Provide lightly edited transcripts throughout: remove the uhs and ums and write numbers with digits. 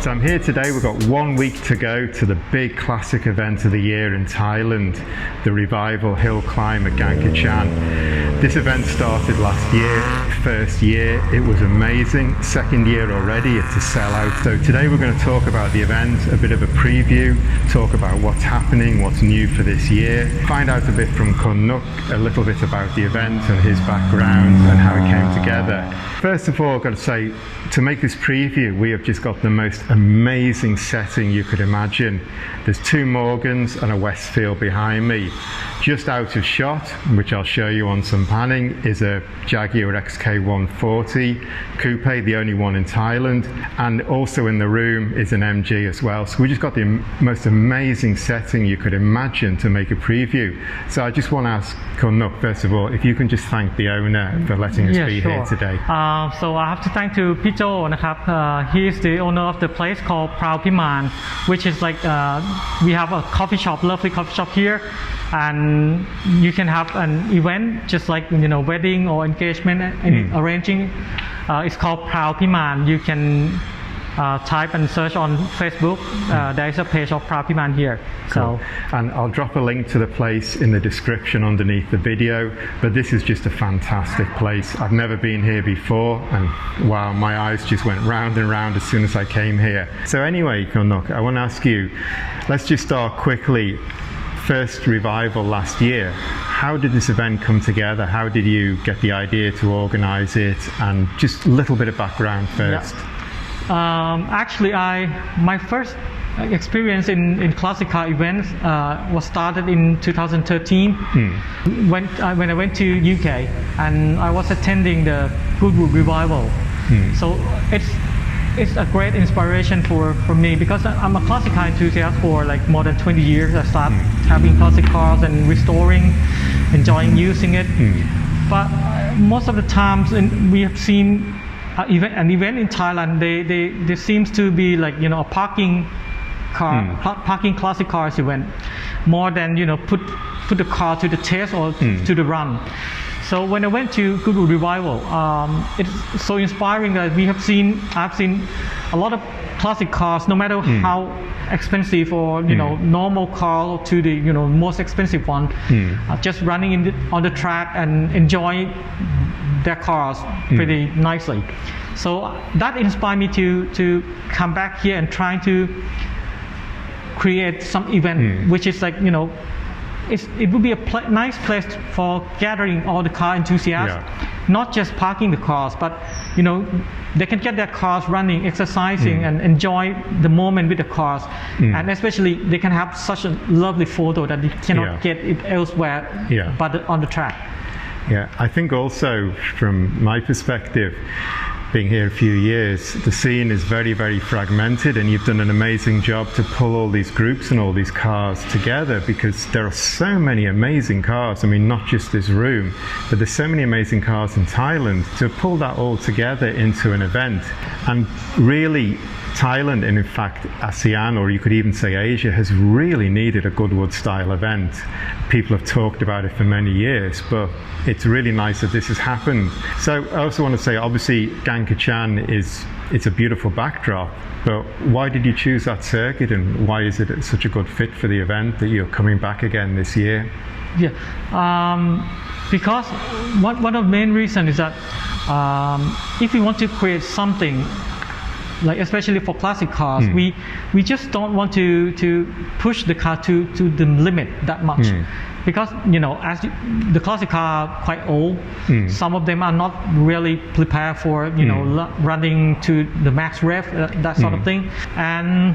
So I'm here today. We've got 1 week to go to the big classic event of the year in Thailand, the Revival Hillclimb at Kaeng Krachan. This event started last year. First year, it was amazing. Second year already, it's a sellout. So today we're going to talk about the event, a bit of a preview, talk about what's happening, what's new for this year, find out a bit from Anuwach, a little bit about the event and his background and how it came together. First of all, I've got to say, to make this preview, we have just got the most amazing setting you could imagine. There's 2 Morgans and a Westfield behind me. Just out of shot, which I'll show you on some panning, is a Jaguar XK140 Coupe, the only one in Thailand. And also in the room is an MG as well. So we just got the most amazing setting you could imagine to make a preview. So I just want to ask Anuwach, first of all, if you can just thank the owner for letting us be here today. So I have to thank to Picho. He is the owner of the place called Piman, which is like we have a coffee shop, lovely coffee shop here, and you can have an event just like wedding or engagement arranging. It's called Piman. You can type and search on Facebook. There is a page of Piman here. Cool. And I'll drop a link to the place in the description underneath the video. But this is just a fantastic place. I've never been here before, and wow, my eyes just went round and round as soon as I came here. So anyway, Anuwach, I want to ask you, let's just start quickly. First Revival last year. How did this event come together? How did you get the idea to organize it? And just a little bit of background first. Actually, my first experience in classic car events was started in 2013 when I went to UK and I was attending the Goodwood Revival. So it's a great inspiration for me because I'm a classic car enthusiast for like more than 20 years. I started having classic cars and restoring, enjoying using it. But most of the times we have seen an event in Thailand, there seems to be like a parking classic cars event more than put the car to the test or to the run. So when I went to Goodwood Revival, it's so inspiring that I've seen a lot of classic cars, no matter how expensive or normal car to the most expensive one, just running on the track and enjoying their cars pretty nicely. So that inspired me to come back here and try to create some event which is like it would be a nice place for gathering all the car enthusiasts, not just parking the cars, but they can get their cars running, exercising, and enjoy the moment with the cars. And especially they can have such a lovely photo that they cannot get it elsewhere but on the track. Yeah, I think also from my perspective, being here a few years, the scene is very, very fragmented, and you've done an amazing job to pull all these groups and all these cars together, because there are so many amazing cars. I mean, not just this room, but there's so many amazing cars in Thailand. To pull that all together into an event, and really Thailand, and in fact ASEAN, or you could even say Asia, has really needed a Goodwood style event. People have talked about it for many years, but it's really nice that this has happened. So I also want to say, obviously Kaeng Krachan it's a beautiful backdrop, but why did you choose that circuit, and why is it such a good fit for the event that you're coming back again this year? Because one of the main reasons is that if we want to create something, like especially for classic cars, we just don't want to push the car to the limit that much. Because as the classic car are quite old, some of them are not really prepared for running to the max rev, that sort of thing. And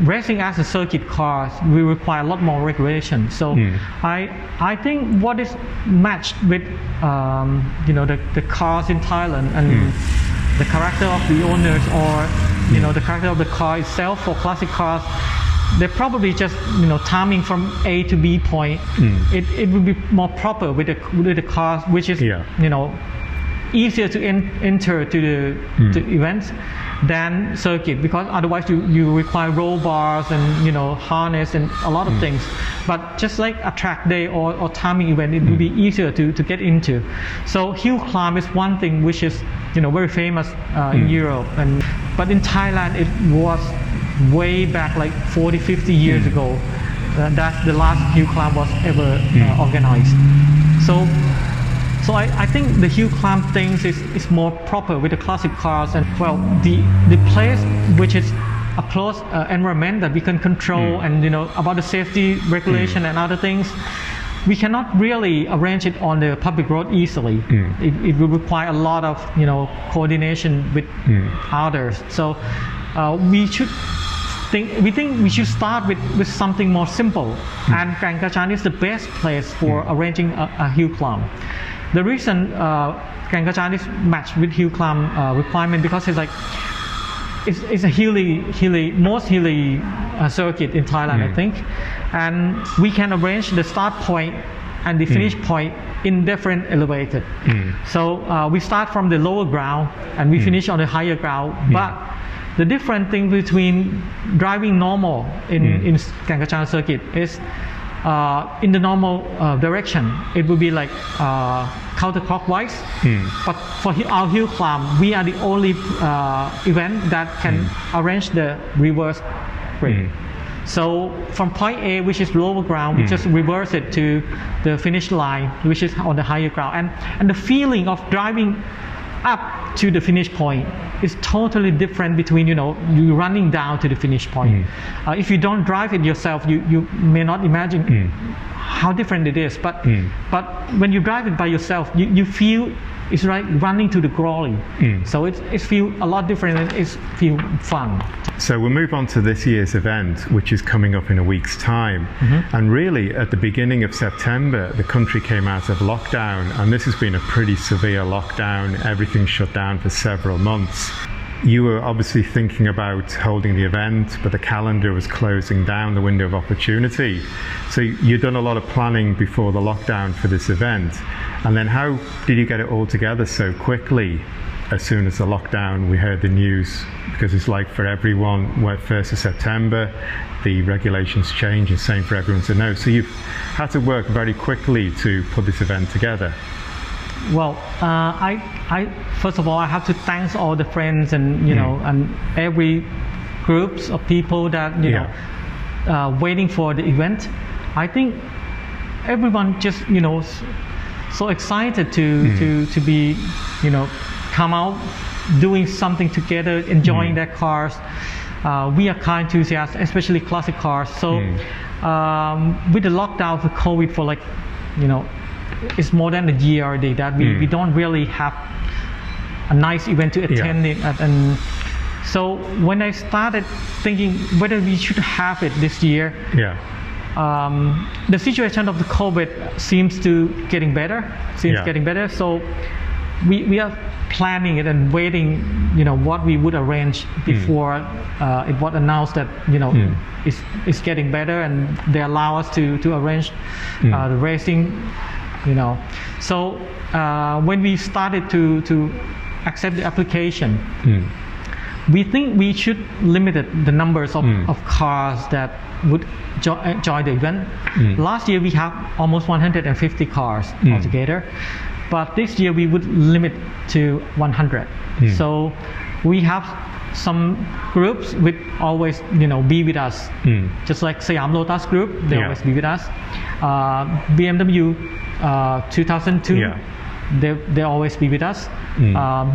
racing as a circuit cars will require a lot more regulation. So I think what is matched with the cars in Thailand and the character of the owners, or the character of the car itself for classic cars, they're probably just timing from A to B point. It would be more proper with the cars, which is easier to enter to the events. than circuit, because otherwise you require roll bars and harness and a lot of things. But just like a track day or timing event, it will be easier to get into. So hill climb is one thing which is very famous in Europe, but in Thailand it was way back like 40-50 years ago. That's the last hill climb was ever organized. So I think the hill climb things is more proper with the classic cars, and well, the place which is a closed environment that we can control, and about the safety regulation and other things, we cannot really arrange it on the public road easily. It will require a lot of coordination with others. So we think we should start with something more simple, and Kaeng Krachan is the best place for arranging a hill climb. The reason Kaeng Krachan is matched with hill climb requirement because it's a most hilly circuit in Thailand, I think, and we can arrange the start point and the finish point in different elevated. So we start from the lower ground and we finish on the higher ground. But the different thing between driving normal in Kaeng Krachan Circuit is in the normal direction, it will be like counterclockwise. But for our hill climb, we are the only event that can arrange the reverse brake. So from point A, which is lower ground, we just reverse it to the finish line, which is on the higher ground. And the feeling of driving up to the finish point is totally different between you running down to the finish point. If you don't drive it yourself, you may not imagine how different it is. But when you drive it by yourself, you feel it's like running to the glory. So it feels a lot different and it feels fun. So we'll move on to this year's event, which is coming up in a week's time. And really, at the beginning of September, the country came out of lockdown, and this has been a pretty severe lockdown. Everything shut down for several months. You were obviously thinking about holding the event, but the calendar was closing down the window of opportunity. So you'd done a lot of planning before the lockdown for this event. And then how did you get it all together so quickly? As soon as the lockdown, we heard the news, because it's like for everyone, 1st of September, the regulations change, and same for everyone to know. So you've had to work very quickly to put this event together. Well, I first of all, I have to thank all the friends and and every groups of people that waiting for the event. I think everyone just so excited to be come out doing something together, enjoying their cars. We are car enthusiasts, especially classic cars. So with the lockdown for COVID for it's more than a year already that we don't really have a nice event to attend it. And so when I started thinking whether we should have it this year, the situation of the COVID seems to getting better. So we are planning it and waiting, what we would arrange before it was announced that it's getting better and they allow us to arrange the racing. So when we started to accept the application, we think we should limit the numbers of cars that would join the event. Last year we have almost 150 cars altogether, but this year we would limit to 100. So we have some groups would always be with us, just like Siam Lotus group, they always be with us. BMW 2002, they always be with us.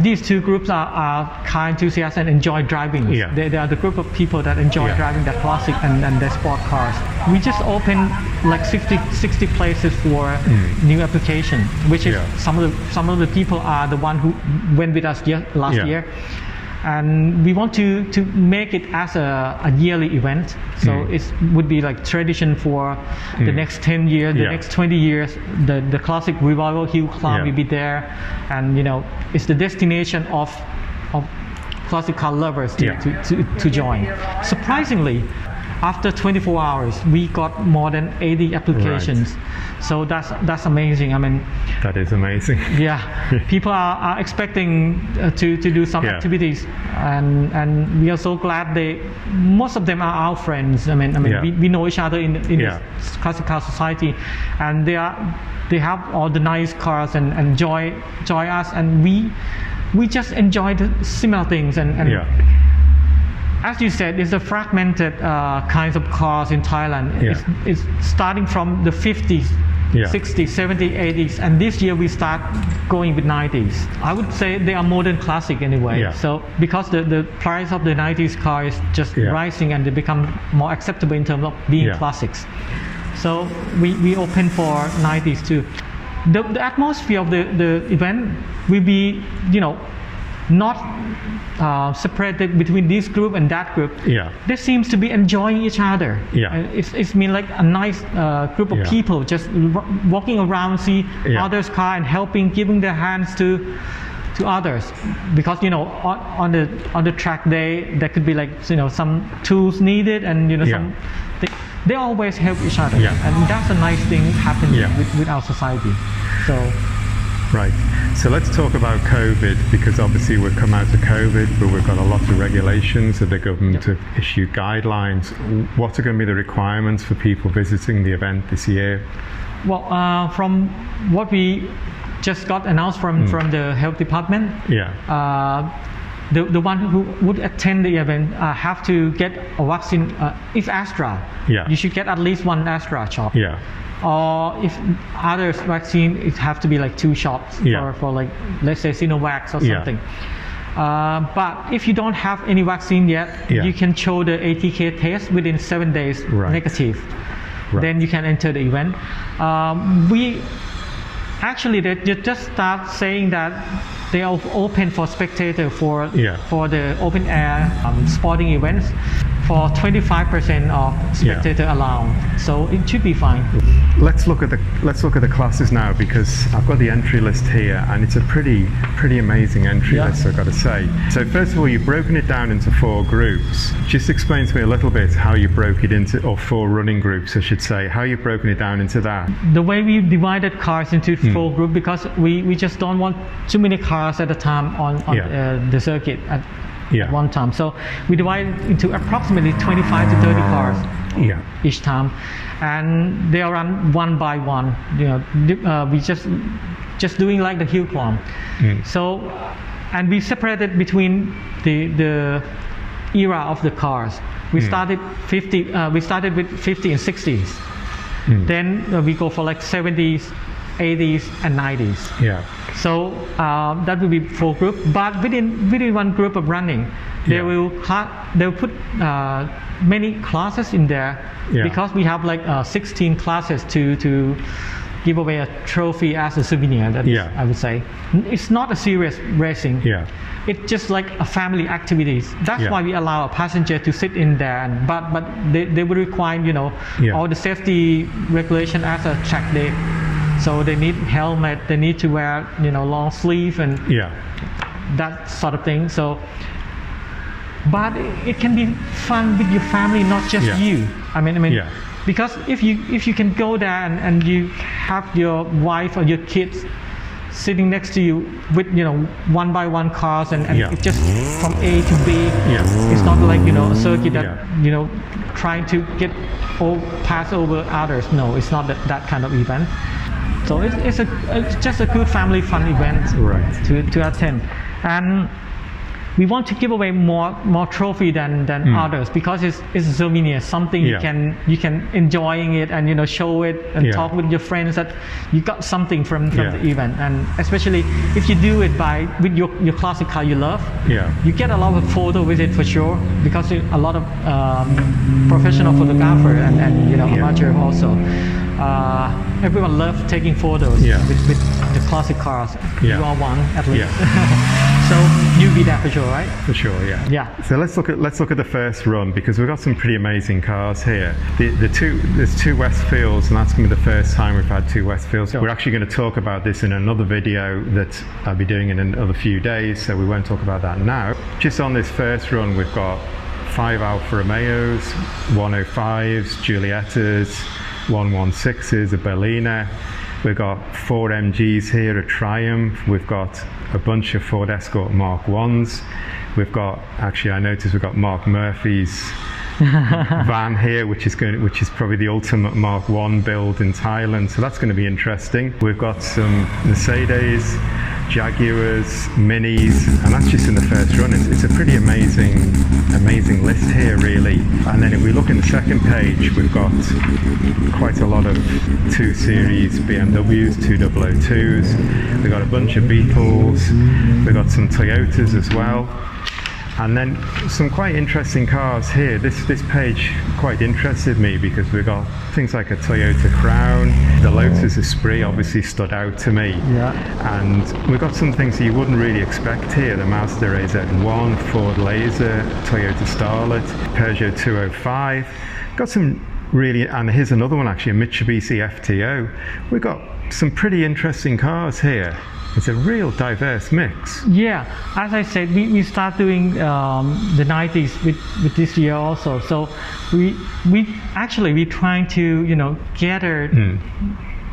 These two groups are car enthusiasts and enjoy driving. They are the group of people that enjoy driving their classic and their sport cars. We just opened like 60 places for new application, which is some of the people are the one who went with us last year. And we want to make it as a yearly event. So it would be like tradition for the next 10 years, the next 20 years, the Classic Revival Hillclimb will be there. And it's the destination of classic car lovers to join. Surprisingly, after 24 hours, we got more than 80 applications. So that's amazing. I mean, that is amazing. Yeah, people are expecting to do some activities, and we are so glad most of them are our friends. I mean, we know each other in this classic car society, and they have all the nice cars and enjoy us, and we just enjoy the similar things and as you said, it's a fragmented kinds of cars in Thailand. It's starting from the 50s, 60s, 70s, 80s, and this year we start going with 90s. I would say they are modern classic anyway. So because the price of the 90s car is just rising and they become more acceptable in terms of being classics. So we open for 90s too. The atmosphere of the event will be, not separated between this group and that group. They seems to be enjoying each other. It's been like a nice group of people just walking around, see others' car and helping, giving their hands to others, because on the track day there could be like some tools needed, and some they always help each other, and that's a nice thing happening with our society. Right. So let's talk about COVID, because obviously we've come out of COVID, but we've got a lot of regulations that the government have issued guidelines. What are going to be the requirements for people visiting the event this year? Well, from what we just got announced from the health department, the one who would attend the event have to get a vaccine. If Astra, you should get at least one Astra shot. Or if others vaccine, it have to be like 2 shots for like, let's say Sinovac or something. But if you don't have any vaccine yet, you can show the ATK test within 7 days negative. Then you can enter the event. They just start saying that they are open for spectator for the open air sporting events for 25% of spectator allowed. So it should be fine. Let's look at the classes now, because I've got the entry list here, and it's a pretty amazing entry list, I've got to say. So first of all, you've broken it down into 4 groups. Just explain to me a little bit how you broke it into, or 4 running groups, I should say, how you've broken it down into that. The way we divided cars into 4 groups, because we just don't want too many cars at a time on the circuit at one time. So we divide into approximately 25 to 30 cars each time, and they are run one by one. We just doing like the hill climb. So, and we separated between the era of the cars. We started we started with 50 and 60s. Then we go for like 70s, 80s, and 90s. So that will be 4 groups, but within one group of running, they'll put many classes in there, because we have like 16 classes to give away a trophy as a souvenir. That is, I would say, it's not a serious racing. It's just like a family activities. That's why we allow a passenger to sit in there, but they will require all the safety regulation as a track day. So they need helmet, they need to wear long sleeve and that sort of thing. So, but it can be fun with your family, not just you. I mean, because if you can go there and you have your wife or your kids sitting next to you with one by one cars and it's just from A to B. It's not like a circuit that trying to pass over others. No, it's not that kind of event. So it's just a good family fun event to attend, and we want to give away more trophy than others, because it's a souvenir, something you can enjoying it and show it and talk with your friends that you got something from the event. And especially if you do it with your classic car you love, you get a lot of photo with it for sure, because a lot of professional photographer and amateur also. Everyone loves taking photos with the classic cars. You are one at least. So you'll be there for sure, right? For sure, So let's look at the first run, because we've got some pretty amazing cars here. There's 2 Westfields, and that's going to be the first time we've had 2 Westfields. We're actually going to talk about this in another video that I'll be doing in another few days, so we won't talk about that now. Just on this first run, we've got 5 Alfa Romeos, 105s, Giuliettas, 116s, a Berliner. We've got 4 MGs here, a Triumph. We've got a bunch of Ford Escort Mark 1s. We've got, actually I noticed we've got Mark Murphy's van here, which is probably the ultimate Mark 1 build in Thailand, so that's going to be interesting. We've got some Mercedes, Jaguars, Minis, and that's just in the first run. It's a pretty amazing list here, really. And then if we look in the second page, we've got quite a lot of 2 Series BMWs, 2002s. We've got a bunch of Beetles. We've got some Toyotas as well. And then some quite interesting cars here. This page quite interested me because we've got things like a Toyota Crown. The Lotus Esprit obviously stood out to me. Yeah. And we've got some things that you wouldn't really expect here. The Mazda AZ1, Ford Laser, Toyota Starlet, Peugeot 205. Got some really, and here's another one actually, a Mitsubishi FTO. We've got some pretty interesting cars here. It's a real diverse mix. Yeah, as I said, we start doing the 90s with this year also. So we trying to gather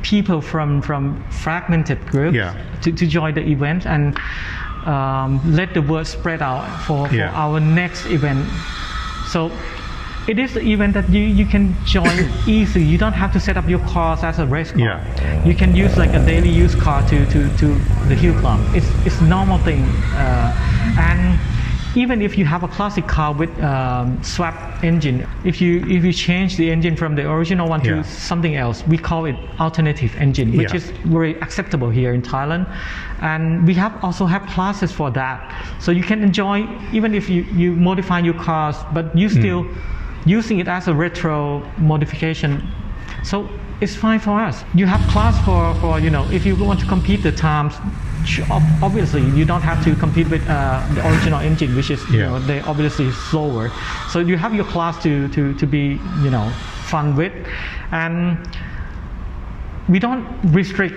people from fragmented groups to join the event and let the word spread out for our next event. So it is the event that you can join easily. You don't have to set up your cars as a race car. Yeah. You can use like a daily use car to the hill climb. It's a normal thing. And even if you have a classic car with swapped engine, if you change the engine from the original one to something else, we call it alternative engine, which is very acceptable here in Thailand. And we also have classes for that. So you can enjoy, even if you modify your cars, but you still using it as a retro modification. So it's fine for us. You have class for if you want to compete the times, obviously you don't have to compete with the original engine, which is they obviously slower. So you have your class to be fun with, and we don't restrict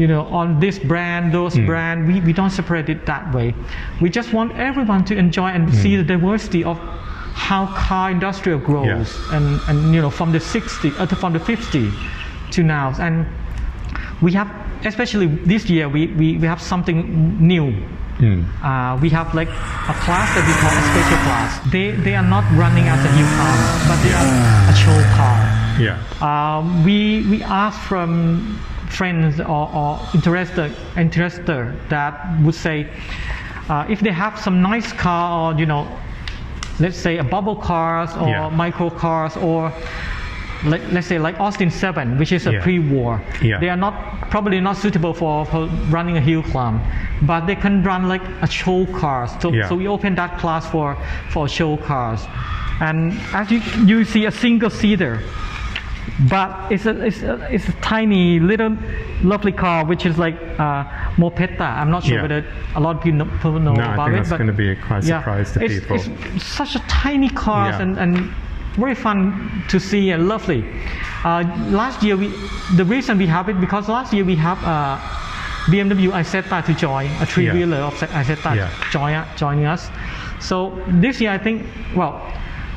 on this brand, those brand. We don't separate it that way. We just want everyone to enjoy and see the diversity of how car industrial grows and from the 50 to now. And we have, especially this year, we have something new. We have like a class that we call a special class. They are not running as a hill climb, but they are a show car. We ask from friends or interested that would say if they have some nice car or let's say a bubble cars or micro cars, or let's say like Austin 7, which is a pre-war. They are probably not suitable for running a hill climb, but they can run like a show cars. So we open that class for show cars. And as you see a single seater, but it's a tiny little lovely car, which is like Mopetta. I'm not sure whether a lot of people know about it. I think that's going to be a quite surprise to people. It's such a tiny car and very fun to see and lovely. Last year the reason we have it, because last year we have BMW Isetta to join, a 3-wheeler of Isetta joining us. So this year I think,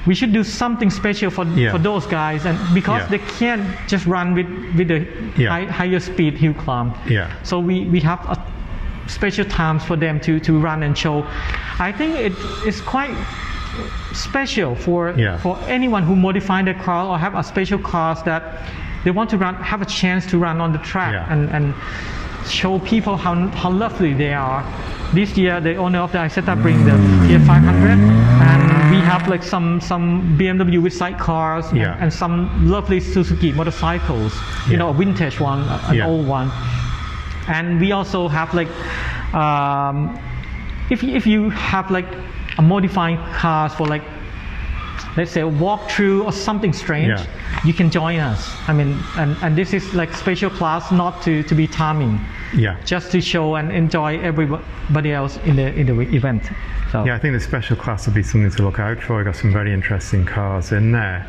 we should do something special for those guys, and because they can't just run with the higher speed hill climb. So we have a special times for them to run and show. I think it is quite special for anyone who modify their car or have a special cars that they want to have a chance to run on the track and show people how lovely they are. This year the owner of the Isetta bring the TF500, and we have like some BMW with sidecars and some lovely Suzuki motorcycles, a vintage one, an old one. And we also have like if you have like a modifying cars for like let's say, a walkthrough or something strange, you can join us. I mean, and this is like special class, not to be timing, just to show and enjoy everybody else in the event. So. Yeah, I think the special class will be something to look out for. We've got some very interesting cars in there.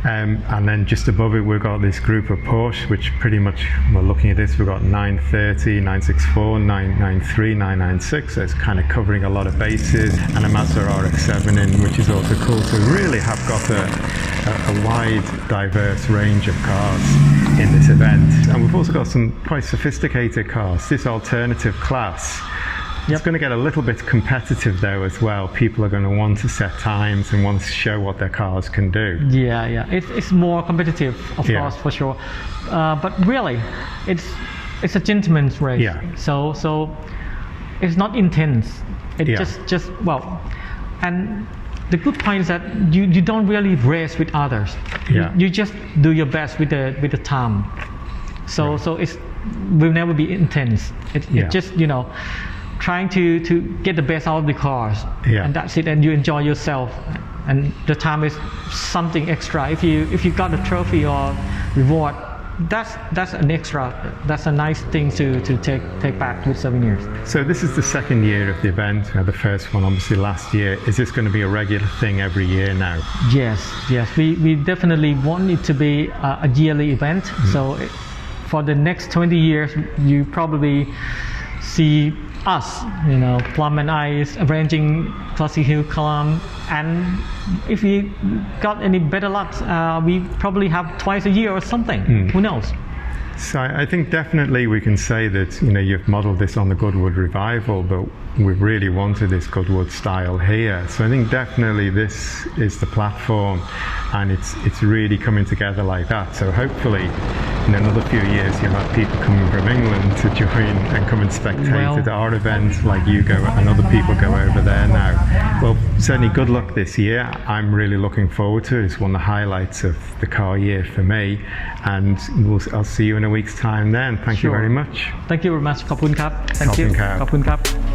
And then just above it, we've got this group of Porsche, which pretty much, we're looking at this, we've got 930, 964, 993, 996, so it's kind of covering a lot of bases, and a Mazda RX-7 in, which is also cool. So we really have got a wide, diverse range of cars in this event. And we've also got some quite sophisticated cars. This alternative class, it's going to get a little bit competitive though as well. People are going to want to set times and want to show what their cars can do. Yeah. It's more competitive, of course, for sure. But really, it's a gentleman's race. Yeah. So it's not intense. It just well, and the good point is that you don't really race with others. You just do your best with the time. So it will never be intense. It just trying to get the best out of the cars, and that's it, and you enjoy yourself, and the time is something extra. If you got a trophy or reward, that's an extra, that's a nice thing to take back with souvenirs. So this is the second year of the event. The first one obviously last year. Is this going to be a regular thing every year now? Yes, we definitely want it to be a yearly event. So for the next 20 years you probably see us, Plum and I arranging Classic Hillclimb, and if we got any better luck, we probably have twice a year or something. Who knows? So I think definitely we can say that you've modelled this on the Goodwood Revival, but we've really wanted this Goodwood style here. So I think definitely this is the platform, and it's really coming together like that. So hopefully in another few years you'll have people coming from England to join and come and spectate at our event, like you go and other people go over there now. Well, certainly good luck this year. I'm really looking forward to it. It's one of the highlights of the car year for me, and I'll see you in a week's time then. Thank you very much. Thank you very much. ขอบคุณครับ Thank you. ขอบคุณครับ